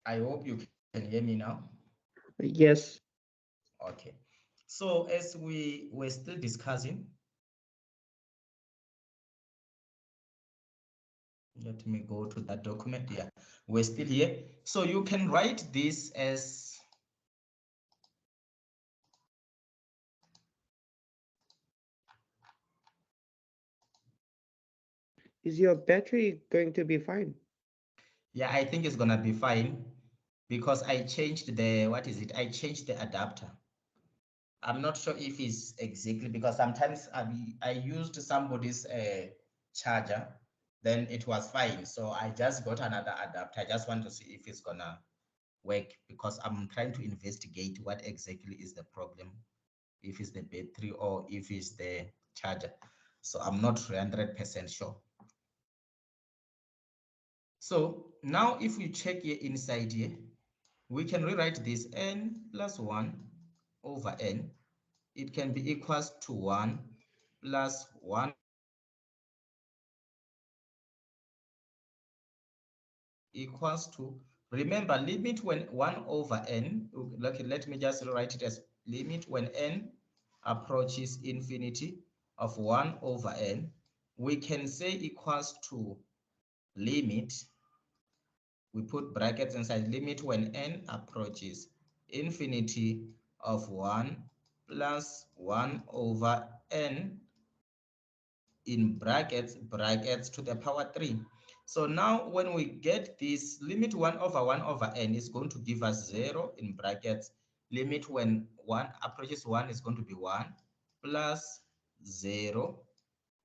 I hope you can hear me now. Yes. Okay. So as we were still discussing, let me go to that document. Yeah, we're still here. So you can write this as Is your battery going to be fine? yeah, I think it's gonna be fine because I changed the what is it? I changed the adapter. I'm not sure if it's exactly because sometimes I used somebody's charger, then it was fine. So I just got another adapter. I just want to see if it's gonna work because I'm trying to investigate what exactly is the problem, if it's the battery or if it's the charger. So I'm not 100% sure. So now if we check here inside here, we can rewrite this n plus 1 over n. It can be equals to 1 plus 1 equals to, remember, limit when 1 over n, okay, let me just write it as limit when n approaches infinity of 1 over n, we can say equals to limit, we put brackets inside, limit when n approaches infinity of 1 plus 1 over n in brackets to the power 3. So now when we get this limit 1 over n is going to give us 0 in brackets. Limit when 1 approaches 1 is going to be 1 plus 0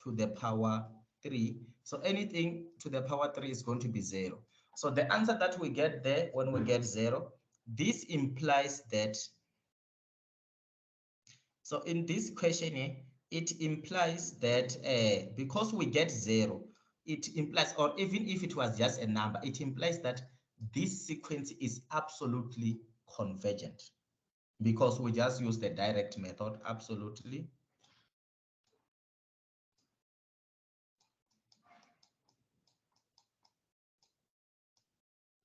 to the power 3. So anything to the power 3 is going to be 0. So the answer that we get there when we get 0, this implies that, so in this question here, it implies that because we get 0, it implies, or even if it was just a number, it implies that this sequence is absolutely convergent because we just use the direct method, absolutely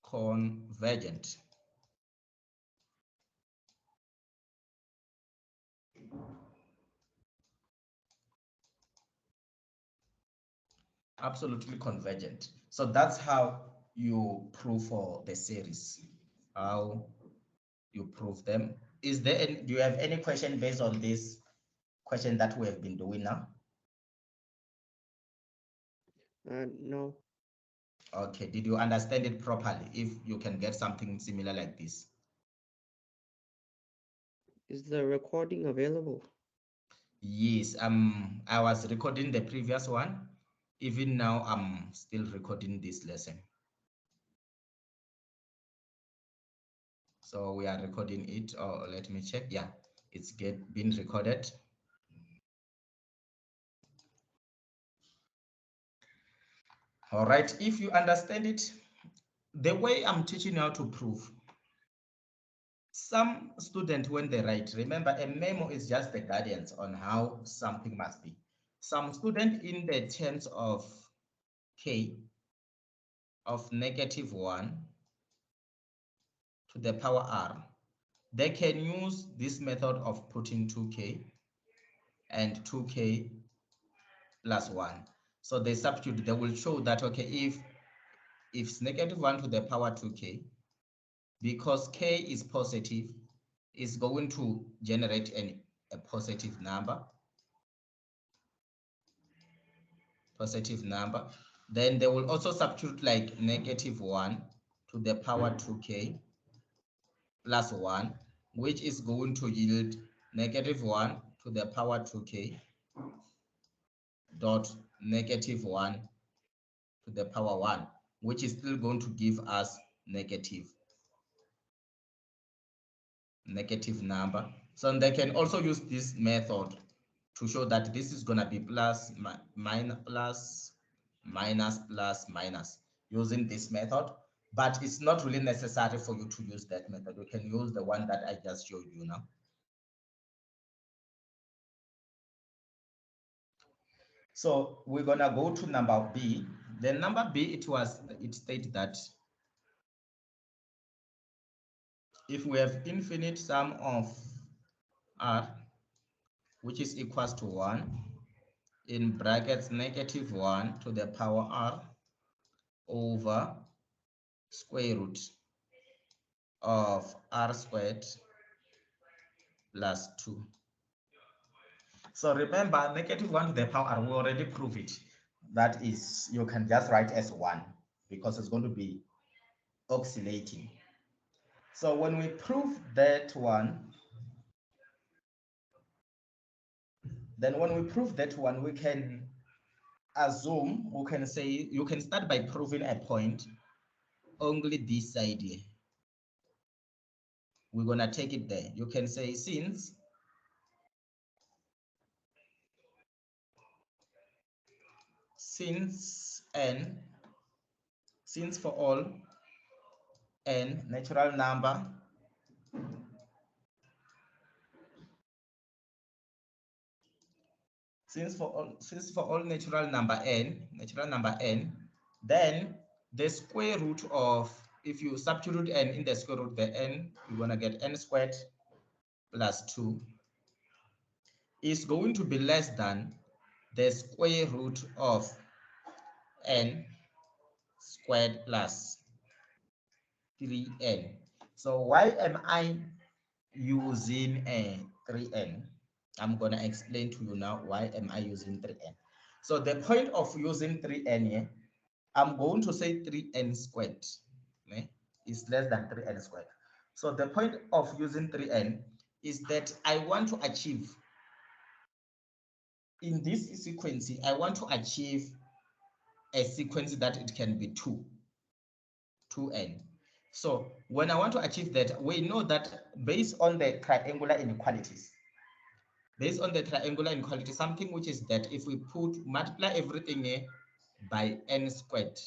convergent. Absolutely convergent. So that's how you prove for the series, how you prove them. Is there any, do you have any question based on this question that we have been doing now? No. Okay, did you understand it properly? If you can get something similar like this. Is the recording available? Yes, I was recording the previous one. Even now, I'm still recording this lesson. So we are recording it, or let me check. Yeah, it's been recorded. All right, if you understand it, the way I'm teaching you how to prove, some students, when they write, remember a memo is just the guidance on how something must be. Some student in the terms of k of -1 to the power r, they can use this method of putting 2k and 2k plus 1. So they substitute, they will show that, okay, if it's -1 to the power 2k, because k is positive, is going to generate a positive number, then they will also substitute like -1 to the power 2k plus 1, which is going to yield -1 to the power 2k dot -1 to the power 1, which is still going to give us negative number. So they can also use this method to show that this is going to be plus, minus, using this method. But it's not really necessary for you to use that method. You can use the one that I just showed you now. So we're going to go to number B. The number B, it states that if we have infinite sum of r, which is equals to 1, in brackets negative 1 to the power r over square root of r squared plus 2. So remember, negative 1 to the power r, we already proved it. That is, you can just write as 1 because it's going to be oscillating. So when we prove that one, then when we prove that one, we can assume, we can say, you can start by proving a point only this side here. We're going to take it there. You can say since n, since for all n natural number since for all natural number n, then the square root of, if you substitute n in the square root, the n, you're going to get n squared plus 2 is going to be less than the square root of n squared plus 3n. So why am I using a 3n? I'm going to explain to you now why am I using 3n. So the point of using 3n here, I'm going to say 3n squared is less than 3n squared. So the point of using 3n is that I want to achieve, in this sequence, I want to achieve a sequence that it can be 2n. So when I want to achieve that, we know that based on the triangular inequalities, something which is that if we multiply everything here by n squared,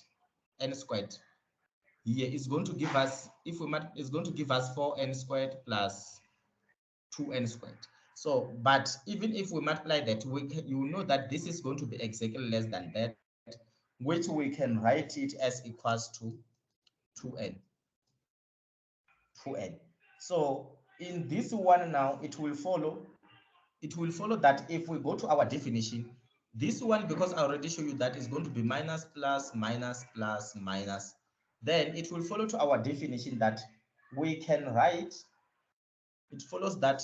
here is going to give us, it's going to give us 4n squared plus 2n squared. So, but even if we multiply that, you know that this is going to be exactly less than that, which we can write it as equals to 2n. So in this one now, it will follow that if we go to our definition, this one, because I already show you that is going to be minus plus minus plus minus, then it will follow to our definition that we can write, it follows that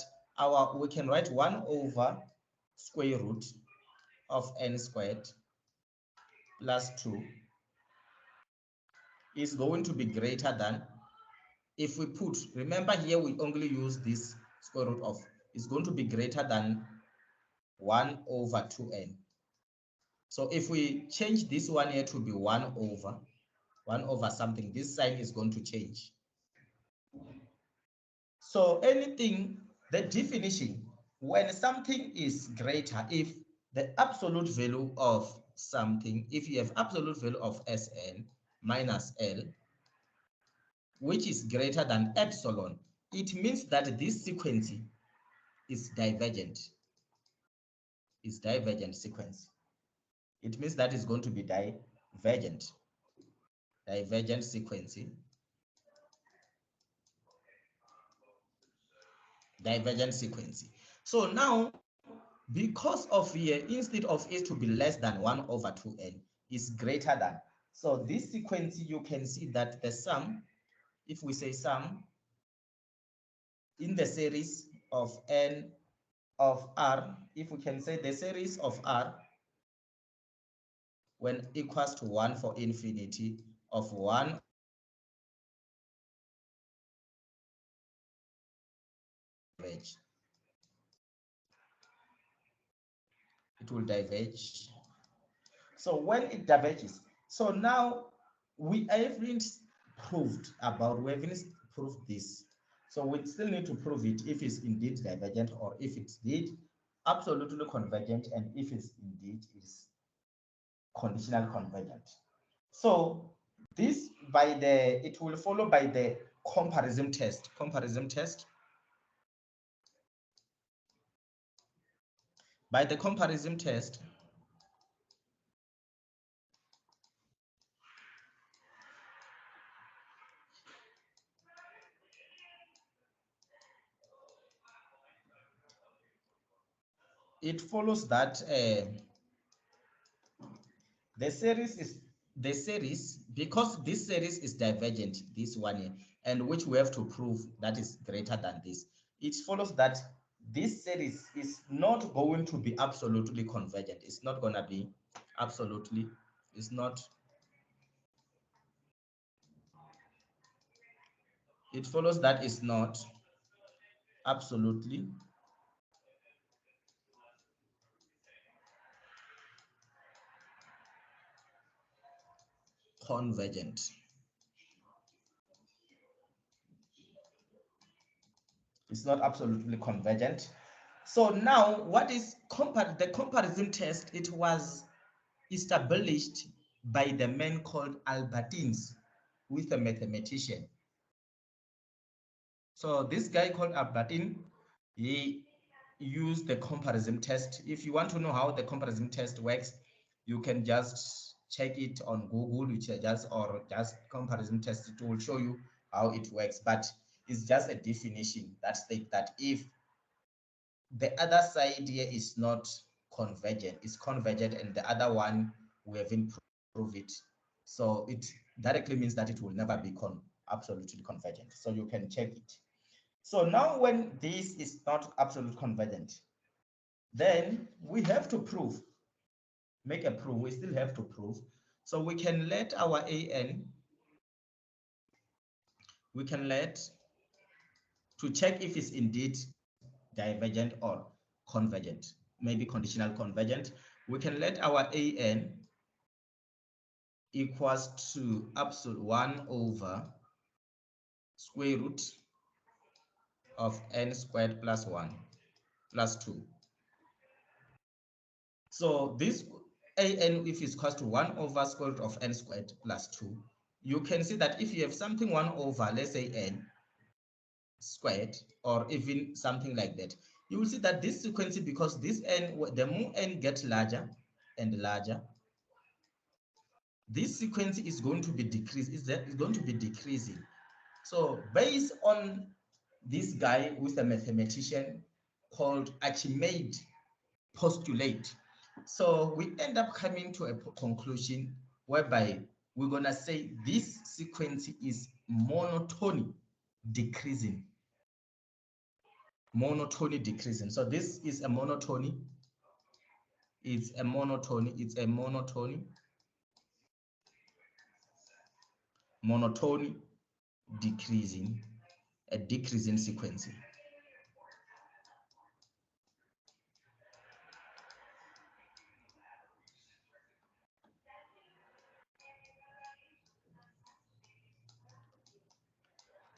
we can write 1 over square root of n squared plus 2 is going to be greater than, if we remember here we only use this square root of, is going to be greater than 1 over 2n. So if we change this one here to be 1 over something, this sign is going to change. So anything, the definition, when something is greater, if the absolute value of something, if you have absolute value of Sn minus L, which is greater than epsilon, it means that this sequence is divergent. Is divergent sequence. It means that is going to be divergent sequence. Divergent sequence. So now, because of here, instead of it to be less than 1 over 2n, is greater than. So this sequence, you can see that the sum, if we say sum, in the series of n of r, if we can say the series of r, when equals to 1 for infinity, of 1 diverge. It will diverge. So when it diverges, so now we haven't proved this. So we still need to prove it if it's indeed divergent, or if it's indeed absolutely convergent, and if it's indeed is conditional convergent. So this it will follow by the comparison test. By the comparison test, it follows that the series, because this series is divergent, this one here, and which we have to prove that is greater than this, it follows that this series is not going to be absolutely convergent. It's not going to be absolutely, it's not, it follows that it's not absolutely convergent. It's not absolutely convergent. So now what is the comparison test? It was established by the man called Albertines, with a mathematician. So this guy called Albertine, he used the comparison test. If you want to know how the comparison test works, you can just check it on Google, which just comparison test. It will show you how it works, but it's just a definition that states that if the other side here is not convergent, it's convergent, and the other one we haven't proved it. So it directly means that it will never be absolutely convergent. So you can check it. So now when this is not absolute convergent, then we have to prove, make a proof, we still have to prove. So we can let our AN, we can let to check if it's indeed divergent or convergent, maybe conditional convergent. We can let our AN equals to absolute 1 over square root of n squared plus 1 plus 2. So this AN, if it's equals to 1 over square root of n squared plus 2, you can see that if you have something 1 over, let's say n squared, or even something like that, you will see that this sequence, because this n, the more n gets larger and larger, this sequence is going to be decreased, is going to be decreasing. So based on this guy with a mathematician called Archimedes postulate, so we end up coming to a conclusion whereby we're gonna say this sequence is monotony decreasing. Monotony decreasing. So this is a monotony. It's a monotony. It's a monotony. Monotony decreasing. A decreasing sequence.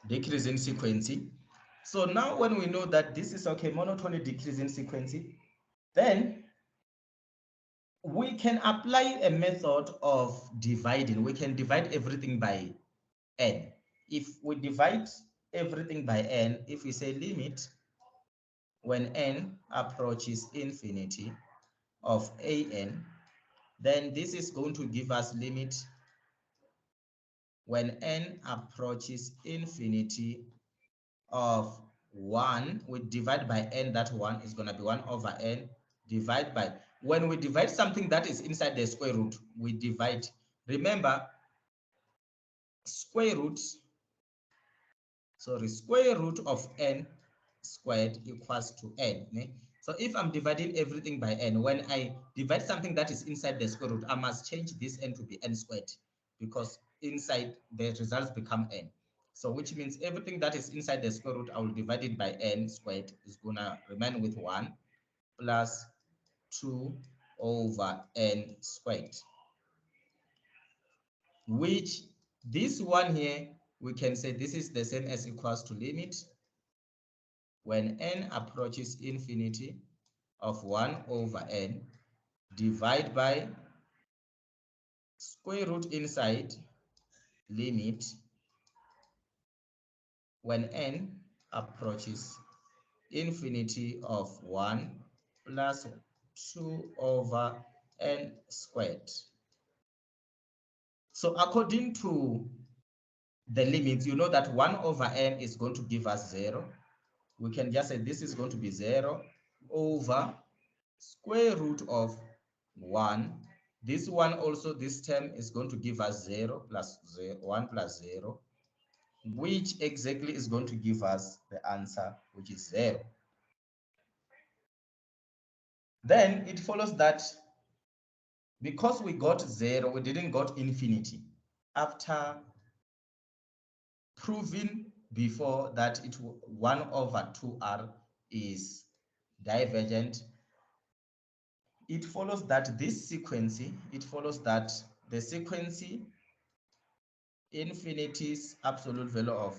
Decreasing sequence. So now when we know that this is okay, monotony decreasing sequence, then we can apply a method of dividing. We can divide everything by n. If we divide everything by n, if we say limit when n approaches infinity of an, then this is going to give us limit when n approaches infinity of 1, we divide by n, that 1 is going to be 1 over n, divide by, when we divide something that is inside the square root, we divide, remember, square root of n squared equals to n. So if I'm dividing everything by n, when I divide something that is inside the square root, I must change this n to be n squared, because inside the results become n. So which means everything that is inside the square root, I will divide it by n squared, is gonna remain with 1 plus 2 over n squared, which this one here, we can say this is the same as equals to limit when n approaches infinity of 1 over n, divide by square root inside limit when n approaches infinity of 1 plus 2 over n squared. So according to the limits, you know that 1 over n is going to give us 0. We can just say this is going to be 0 over square root of 1. This one also, this term is going to give us 0 plus 0, 1 plus 0, which exactly is going to give us the answer, which is 0. Then it follows that because we got 0, we didn't got infinity. After proving before that 1 over 2r is divergent, it follows that this sequence, it follows that the sequence infinity's absolute value of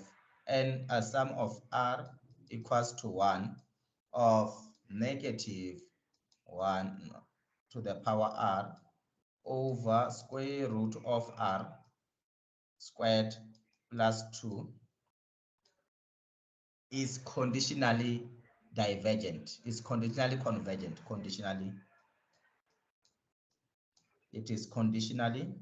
n a sum of r equals to 1 of negative 1 to the power r over square root of r squared plus 2 is conditionally divergent, is conditionally convergent, conditionally. It is conditionally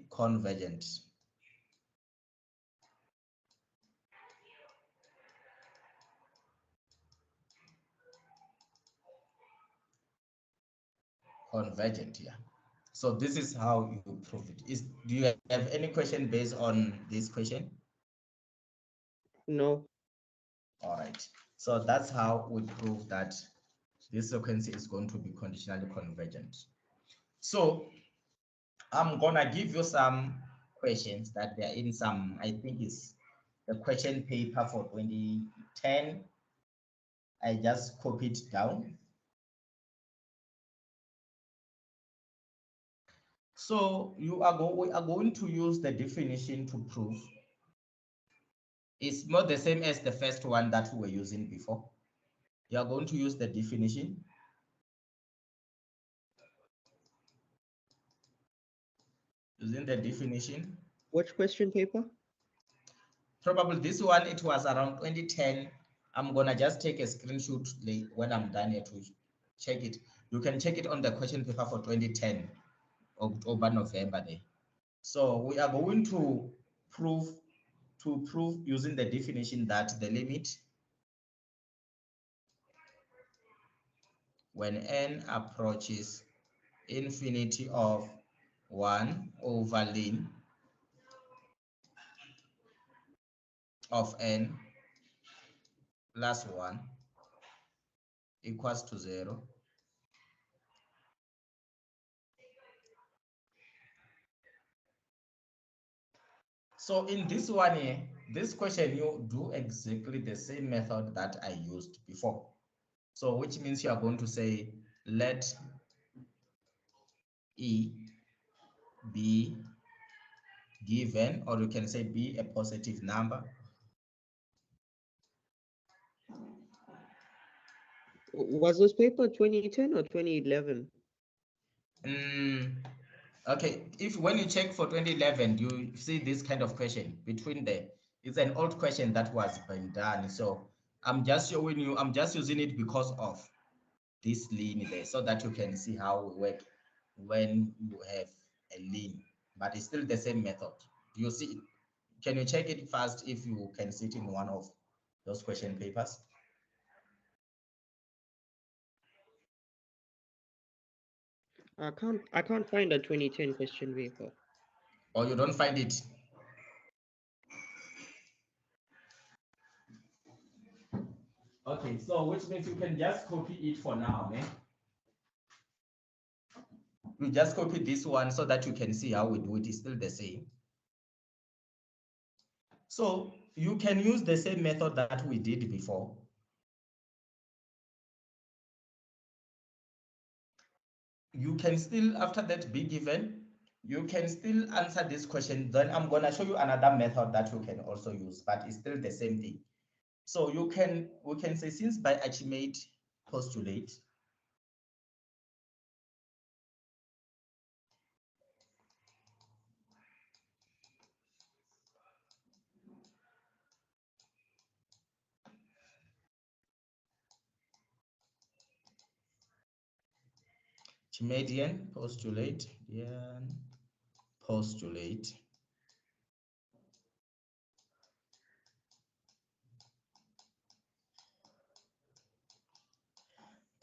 convergent. Convergent, yeah. So this is how you prove it. Do you have any question based on this question? No. All right. So that's how we prove that this sequence is going to be conditionally convergent. So I'm gonna give you some questions that they're in some, I think it's the question paper for 2010. I just copied down. So we are going to use the definition to prove. It's not the same as the first one that we were using before. You are going to use the definition. Using the definition. Which question paper? Probably this one, it was around 2010. I'm gonna just take a screenshot when I'm done here to check it. You can check it on the question paper for 2010, October, November there. So we are going to prove using the definition that the limit when n approaches infinity of 1 over ln of n plus 1 equals to 0. So in this one here, this question, you do exactly the same method that I used before. So which means you are going to say, let E be given, or you can say be a positive number. Was this paper 2010 or 2011? Okay, if when you check for 2011, you see this kind of question between it's an old question that was been done. So I'm just showing you, I'm just using it because of this lean there, so that you can see how we work when you have a lean, but it's still the same method. Do you see it? Can you check it first if you can see it in one of those question papers? I can't find a 2010 question paper. Or you don't find it? Okay, so which means you can just copy it for now, man. We just copy this one so that you can see how we do it. It's still the same. So you can use the same method that we did before. You can still, after that be given, you can still answer this question. Then I'm going to show you another method that you can also use, but it's still the same thing. So we can say, since by Archimedes postulate, Archimedean postulate,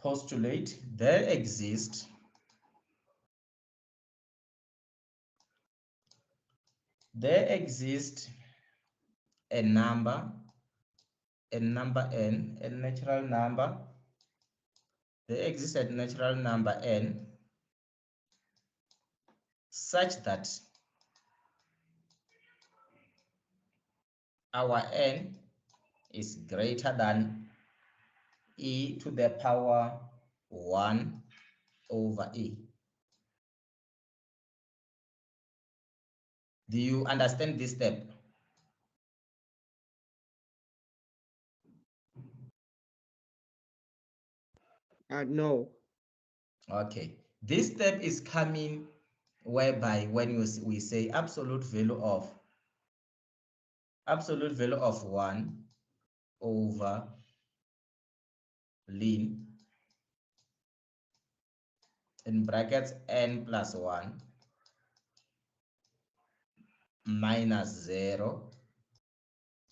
postulate there exists a number n, a natural number. There exists a natural number n such that our n is greater than e to the power 1 over e. Do you understand this step? No. Okay. This step is coming whereby when we say absolute value of 1 over ln in brackets n plus 1 minus 0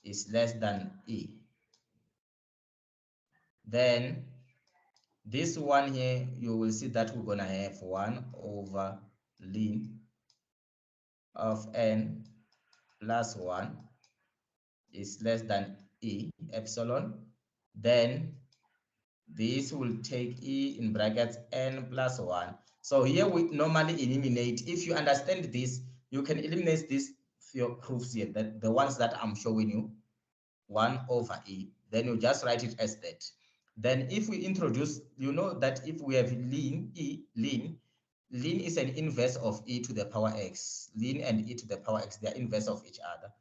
is less than e. Then this one here, you will see that we're going to have 1 over ln of n plus 1 is less than e epsilon. Then this will take e in brackets n plus 1. So here we normally eliminate. If you understand this, you can eliminate these proofs here, that the ones that I'm showing you, 1 over e. Then you just write it as that. Then if we introduce, you know that if we have ln is an inverse of e to the power x. Ln and e to the power x, they are inverse of each other.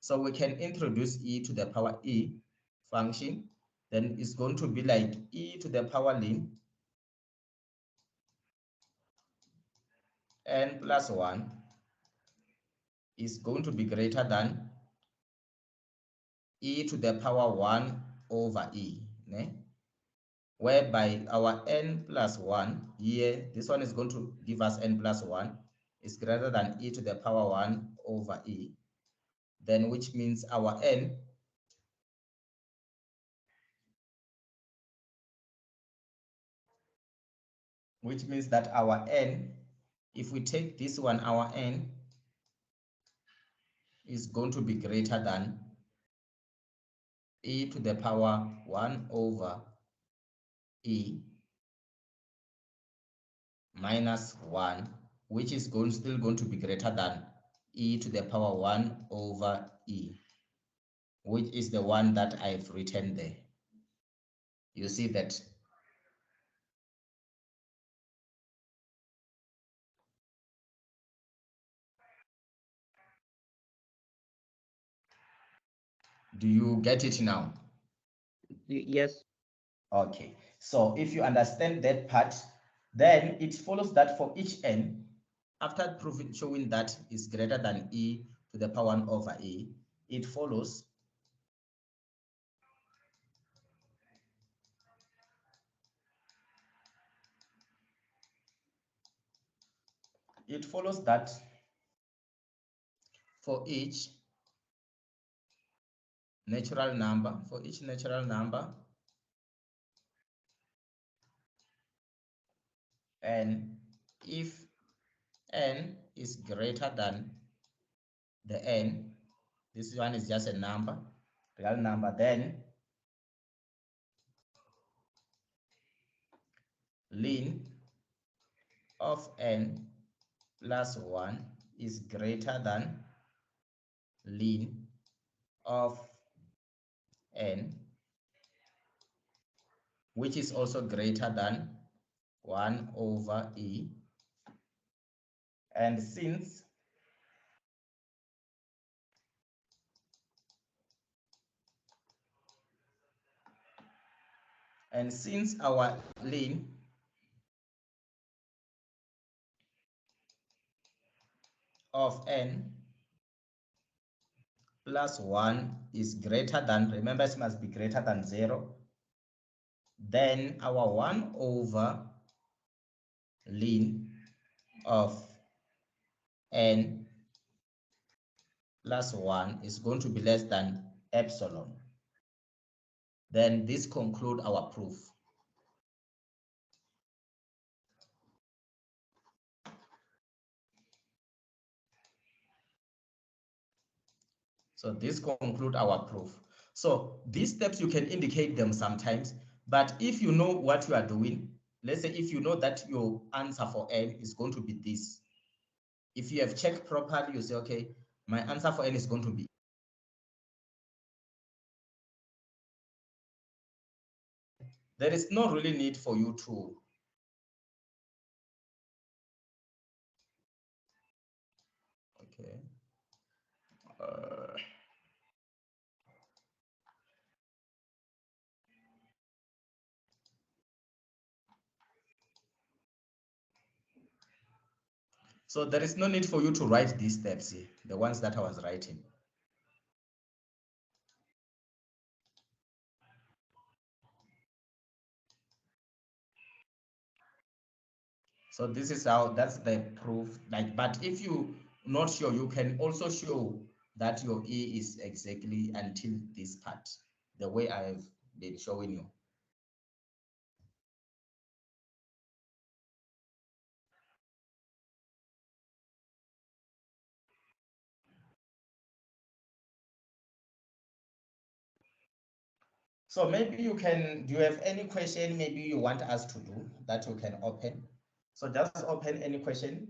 So we can introduce e to the power e function. Then it's going to be like e to the power ln n plus 1 is going to be greater than e to the power 1 over e, né? Whereby our n plus 1 here, this one is going to give us n plus 1 is greater than e to the power 1 over e. Then which means our n if we take this one, our n is going to be greater than e to the power 1 over e minus 1, which is still going to be greater than e to the power 1 over e, which is the one that I've written there. You see that? Do you get it now? Yes. Okay. So if you understand that part, then it follows that for each n, after showing that is greater than e to the power 1 over e, it follows that for each natural number, and if n is greater than the n, this one is just a number, real number, then ln of n plus 1 is greater than ln of n, which is also greater than 1 over e. And since our ln of n plus 1 is greater than, remember it must be greater than 0, then our 1 over ln of n plus 1 is going to be less than epsilon. Then this concludes our proof. So this conclude our proof. So these steps, you can indicate them sometimes, but if you know what you are doing, let's say if you know that your answer for n is going to be this, if you have checked properly, you say, okay, my answer for n is going to be. There is no really need for you to okay. So there is no need for you to write these steps here, the ones that I was writing. So this is how, that's the proof. Like, but if you not sure, you can also show that your E is exactly until this part, the way I have been showing you. So maybe you can, do you have any question maybe you want us to do that you can open? So just open any question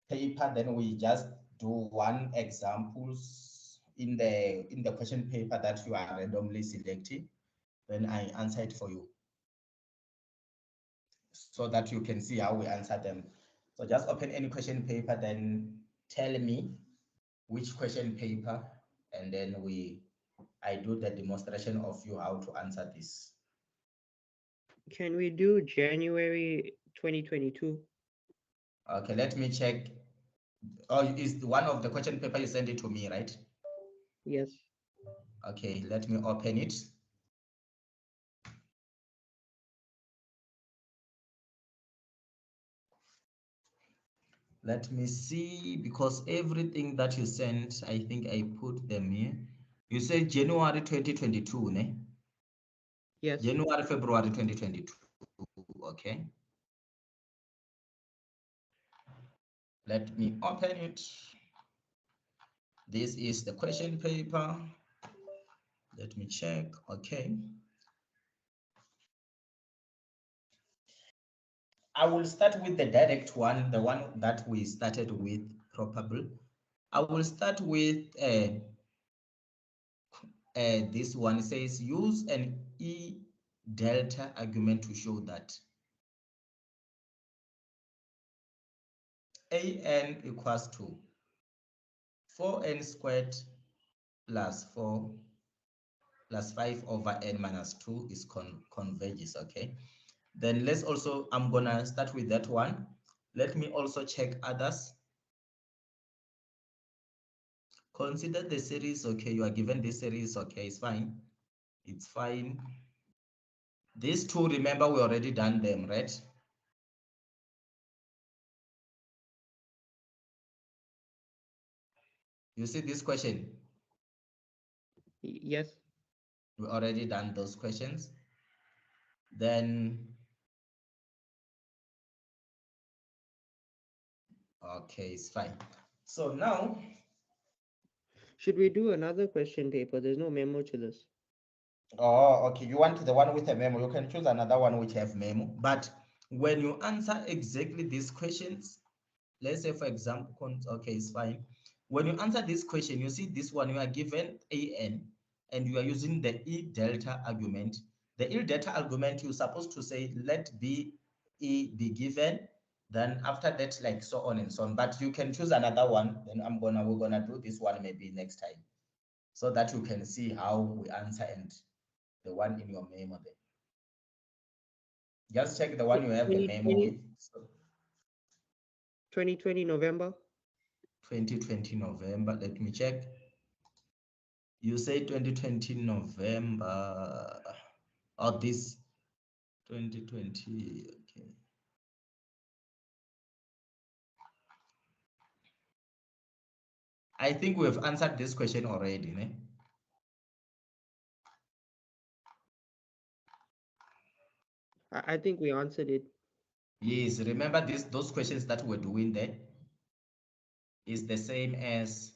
paper, then we just do one examples in the question paper that you are randomly selecting. Then I answer it for you, so that you can see how we answer them. So just open any question paper, then tell me which question paper, and then I do the demonstration of you how to answer this. Can we do January 2022? Okay, let me check. Oh, is one of the question paper you send it to me, right? Yes. Okay, let me open it. Let me see, because everything that you sent, I think I put them here. You say January 2022, ne? Yes. January, February 2022, okay. Let me open it. This is the question paper. Let me check, okay. I will start with the direct one, the one that we started with, probably. I will start with this one. It says use an E delta argument to show that an equals to 4n squared plus 4 plus 5 over n minus 2 is converges, okay? Then let's also, I'm gonna start with that one. Let me also check others. Consider the series, okay? You are given this series, okay? It's fine. It's fine. These two, remember, we already done them, right? You see this question? Yes. We already done those questions. Then, okay, it's fine. So now, Should we do another question paper? There's no memo to this. oh, okay, you want the one with a memo. You can choose another one which have memo. But when you answer exactly these questions, let's say for example, okay, it's fine. When you answer this question, you see this one, you are given an, and you are using the E delta argument. The E delta argument, you're supposed to say, let B E be given, then after that, like so on and so on. But you can choose another one, then we're gonna do this one maybe next time, so that you can see how we answer and the one in your memo there. Just check the one you have the memo 2020, with. So 2020 November. 2020 November, let me check. You say 2020 November, or this 2020, okay. I think we have answered this question already, ne? I think we answered it. Yes, remember those questions that we're doing there is the same as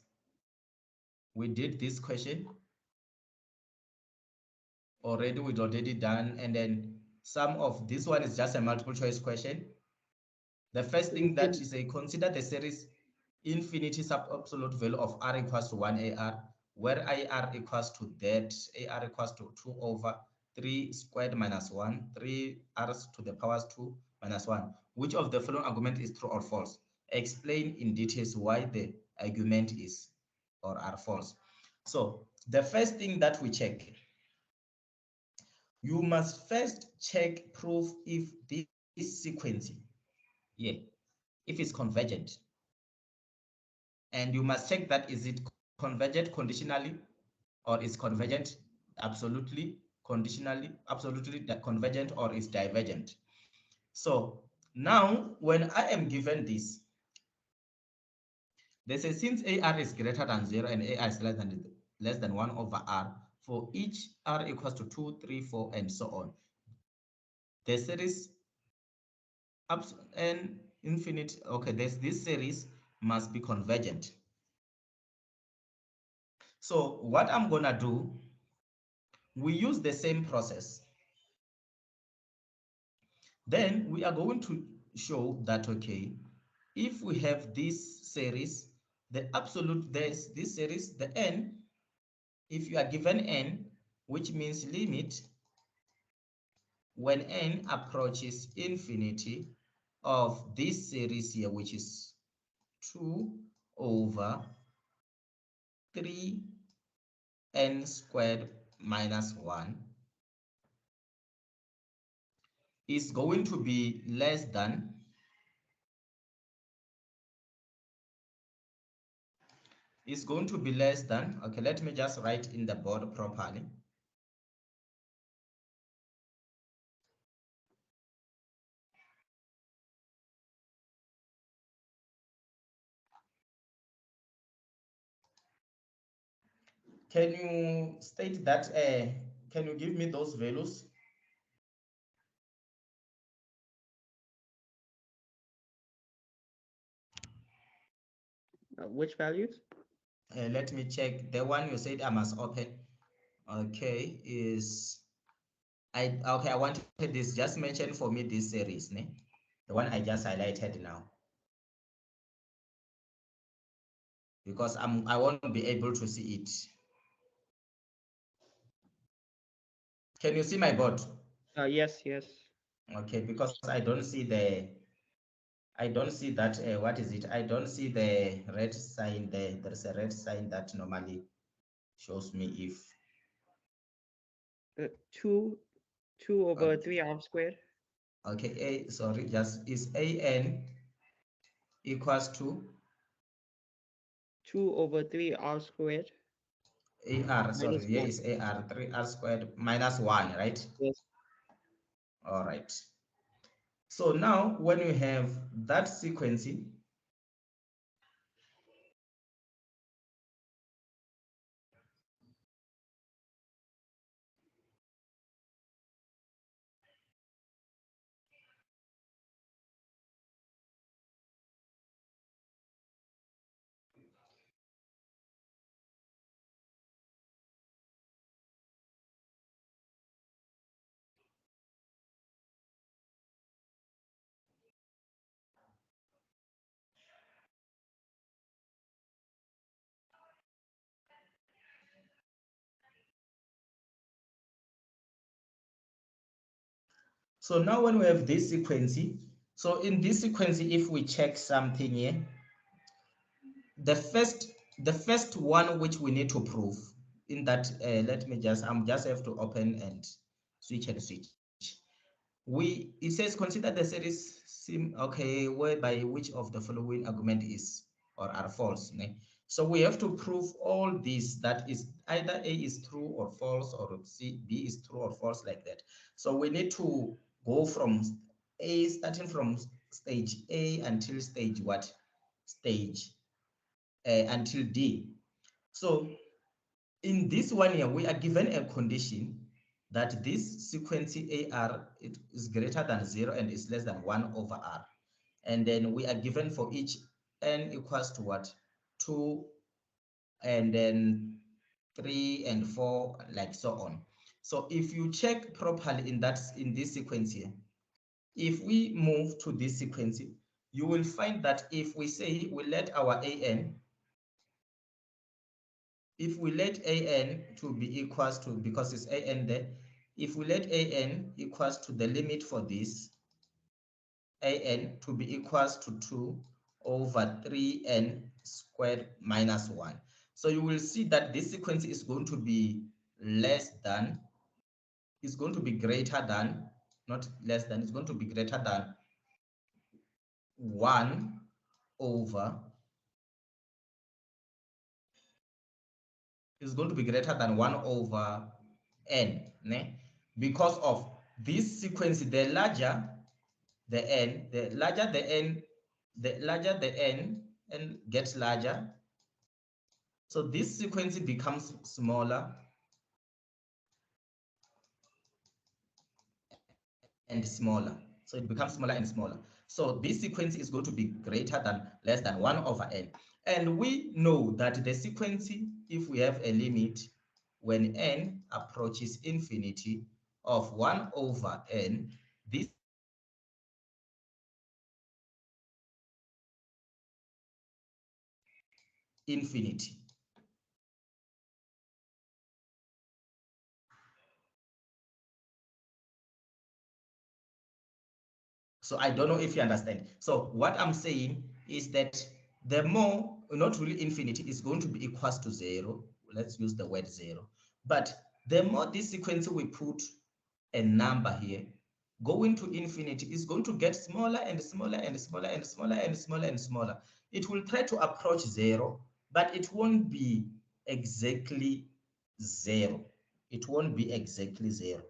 We did this question already, we'd already done, and then some of this one is just a multiple choice question. The first thing that is a consider the series infinity sub absolute value of r equals to 1 AR, where AR equals to that, AR equals to 2 over 3 squared minus 1, 3 r's to the powers 2 minus 1. Which of the following argument is true or false? Explain in details why the argument is or are false. So the first thing that we check, you must first check proof if this sequence, yeah, if it's convergent. And you must check that is it convergent conditionally or is convergent absolutely, conditionally, absolutely convergent, or is divergent. So now when I am given this, they say since AR is greater than 0 and AR is less than 1 over R, for each R equals to 2, 3, 4, and so on, the series up and infinite, okay, this series must be convergent. So what I'm gonna do, we use the same process. Then we are going to show that, okay, if we have this series, the absolute, this series, the n, if you are given n, which means limit when n approaches infinity of this series here, which is 2 over 3 n squared minus 1, is going to be less than, okay, let me just write in the board properly. Can you state that, can you give me those values? Which values? Let me check. The one you said I must open. Okay, is okay, I wanted this. Just mention for me this series, ne? The one I just highlighted now. Because I won't be able to see it. Can you see my board? Yes, yes. Okay, because I don't see that, what is it? I don't see the red sign there. There's a red sign that normally shows me if 2 over okay. 3 r squared. Okay, sorry, just is an equals to 2 over 3 r squared ar, sorry, minus here 1. is ar 3r squared minus 1, right? Yes. All right. So now when you have that sequence, so now when we have this sequence, so in this sequence, if we check something here, the first one which we need to prove in that, let me just, just have to open and switch and switch. It says consider the series okay, whereby which of the following argument is or are false, ne? So we have to prove all these, that is either A is true or false, or B is true or false, like that. So we need to go from A, starting from stage A until stage what? Stage until D. So in this one here, we are given a condition that this sequence AR it is greater than 0 and is less than 1 over R. And then we are given for each n equals to what? 2 and then 3 and 4, like so on. So if you check properly in this sequence here, if we move to this sequence, you will find that if we say we let our an, if we let an to be equals to, because it's an there, if we let an equals to the limit for this, an to be equals to 2 over 3n squared minus 1. So you will see that this sequence is going to be less than, is going to be greater than, not less than, it's going to be greater than 1 over, is going to be greater than 1 over n, ne? Because of this sequence, the larger the n, the larger the n, the larger the n, and gets larger. So this sequence becomes smaller and smaller. So it becomes smaller and smaller. So this sequence is going to be greater than, less than 1 over n. And we know that the sequence, if we have a limit when n approaches infinity of 1 over n, this infinity. So I don't know if you understand. So what I'm saying is that the more, not really infinity, is going to be equals to 0. Let's use the word 0. But the more this sequence we put a number here, going to infinity is going to get smaller and smaller and smaller and smaller and smaller and smaller. It will try to approach 0, but it won't be exactly 0. It won't be exactly 0.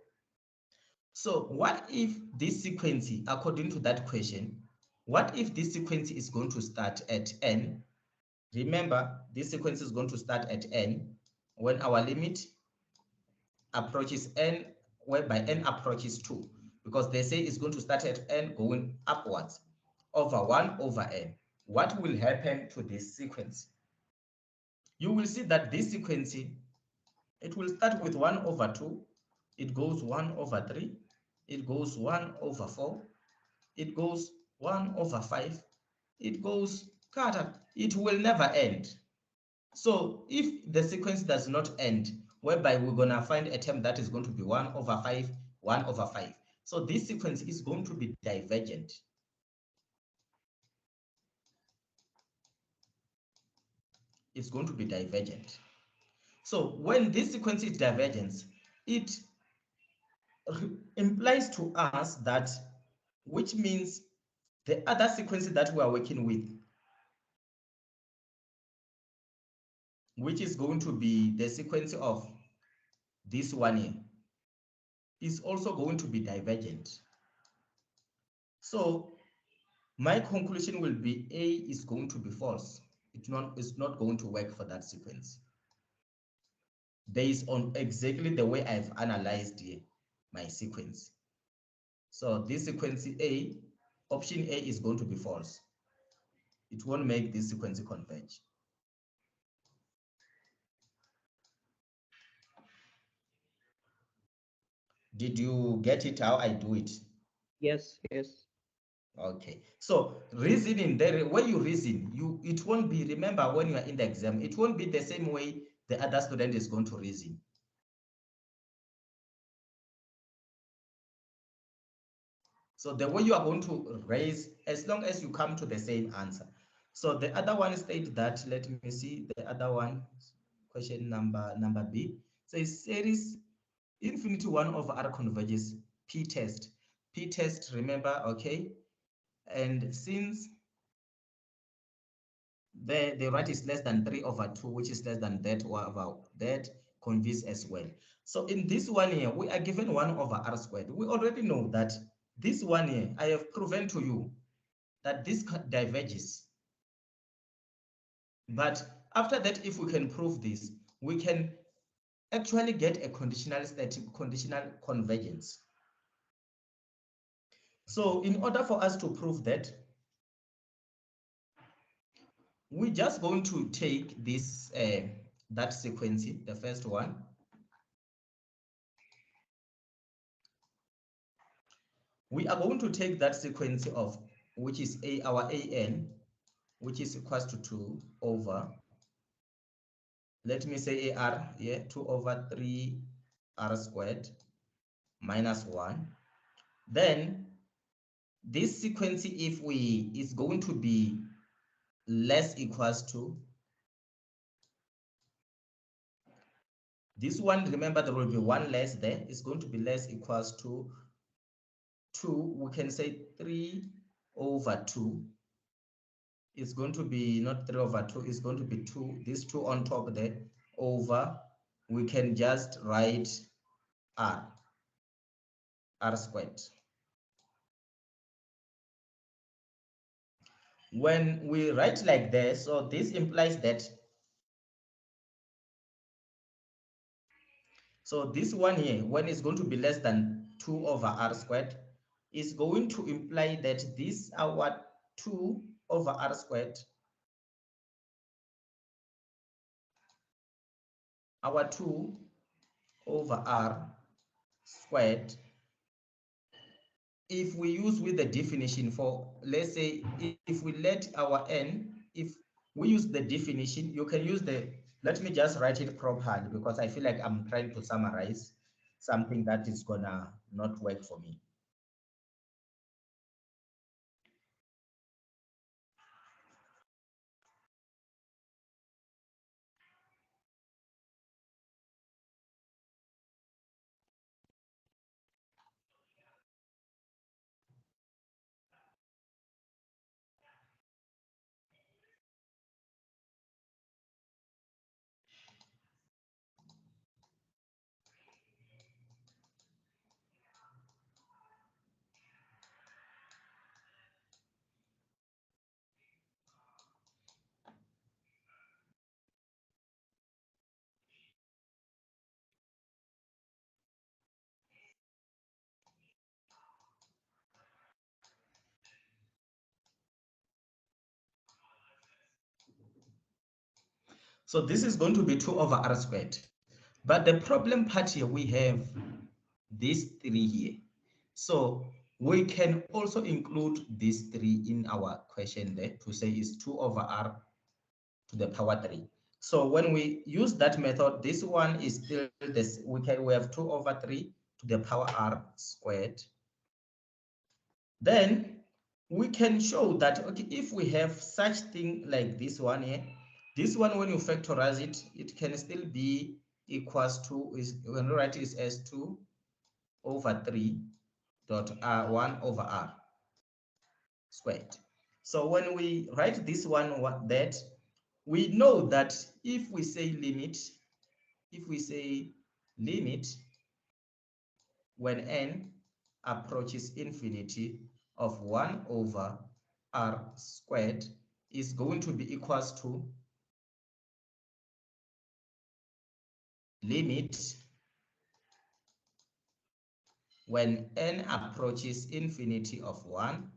So what if this sequence, according to that question, what if this sequence is going to start at n? Remember, this sequence is going to start at n when our limit approaches n, whereby n approaches 2, because they say it's going to start at n going upwards over 1 over n. What will happen to this sequence? You will see that this sequence, it will start with 1 over 2, it goes 1 over 3, it goes 1 over 4, it goes 1 over 5, it goes scatter. It will never end. So if the sequence does not end, whereby we're going to find a term that is going to be 1 over 5, 1 over 5. So this sequence is going to be divergent. It's going to be divergent. So when this sequence is divergent, it implies to us that, which means the other sequence that we are working with, which is going to be the sequence of this one here, is also going to be divergent. So my conclusion will be A is going to be false. It's not going to work for that sequence, based on exactly the way I've analyzed here, my sequence. So this sequence A, option A, is going to be false. It won't make this sequence converge. Did you get it how I do it? Yes, yes. Okay. So reasoning, the way you reason, it won't be, remember when you are in the exam, it won't be the same way the other student is going to reason. So the way you are going to raise, as long as you come to the same answer. So the other one states that, let me see, the other one, question number B, says series infinity 1 over R converges P test. P test, remember, okay? And since the right is less than 3 over 2, which is less than that over that, converges as well. So in this one here, we are given 1 over R squared. We already know that this one here, I have proven to you that this diverges. But after that, if we can prove this, we can actually get a conditional convergence. So in order for us to prove that, we're just going to take this that sequence, the first one. We are going to take that sequence of, which is our an, which is equals to 2 over, let me say ar, yeah, 2 over 3 r squared minus 1. Then this sequence, if we, is going to be less equals to this one. Remember, there will be one less there. It's going to be less equals to 2. We can say 3 over 2. It's going to be not 3 over 2. It's going to be 2. This 2 on top there over. We can just write r squared. When we write like this, so this implies that, so this one here, when it's going to be less than 2 over r squared, is going to imply that this our 2 over r squared, our 2 over r squared, if we use with the definition for, let's say, if we let our n, if we use the definition, you can use the, let me just write it properly, because I feel like I'm trying to summarize something that is gonna not work for me. So this is going to be 2 over r squared. But the problem part here, we have these 3 here. So we can also include these 3 in our question there to say is 2 over r to the power 3. So when we use that method, this one is still this. We have 2 over 3 to the power r squared. Then we can show that, okay, if we have such thing like this one here, this one, when you factorize it, it can still be equals to, is when you write it is as 2 over 3 dot r 1 over r squared. So when we write this one, that we know that if we say limit, when n approaches infinity of 1 over r squared is going to be equals to limit when n approaches infinity of 1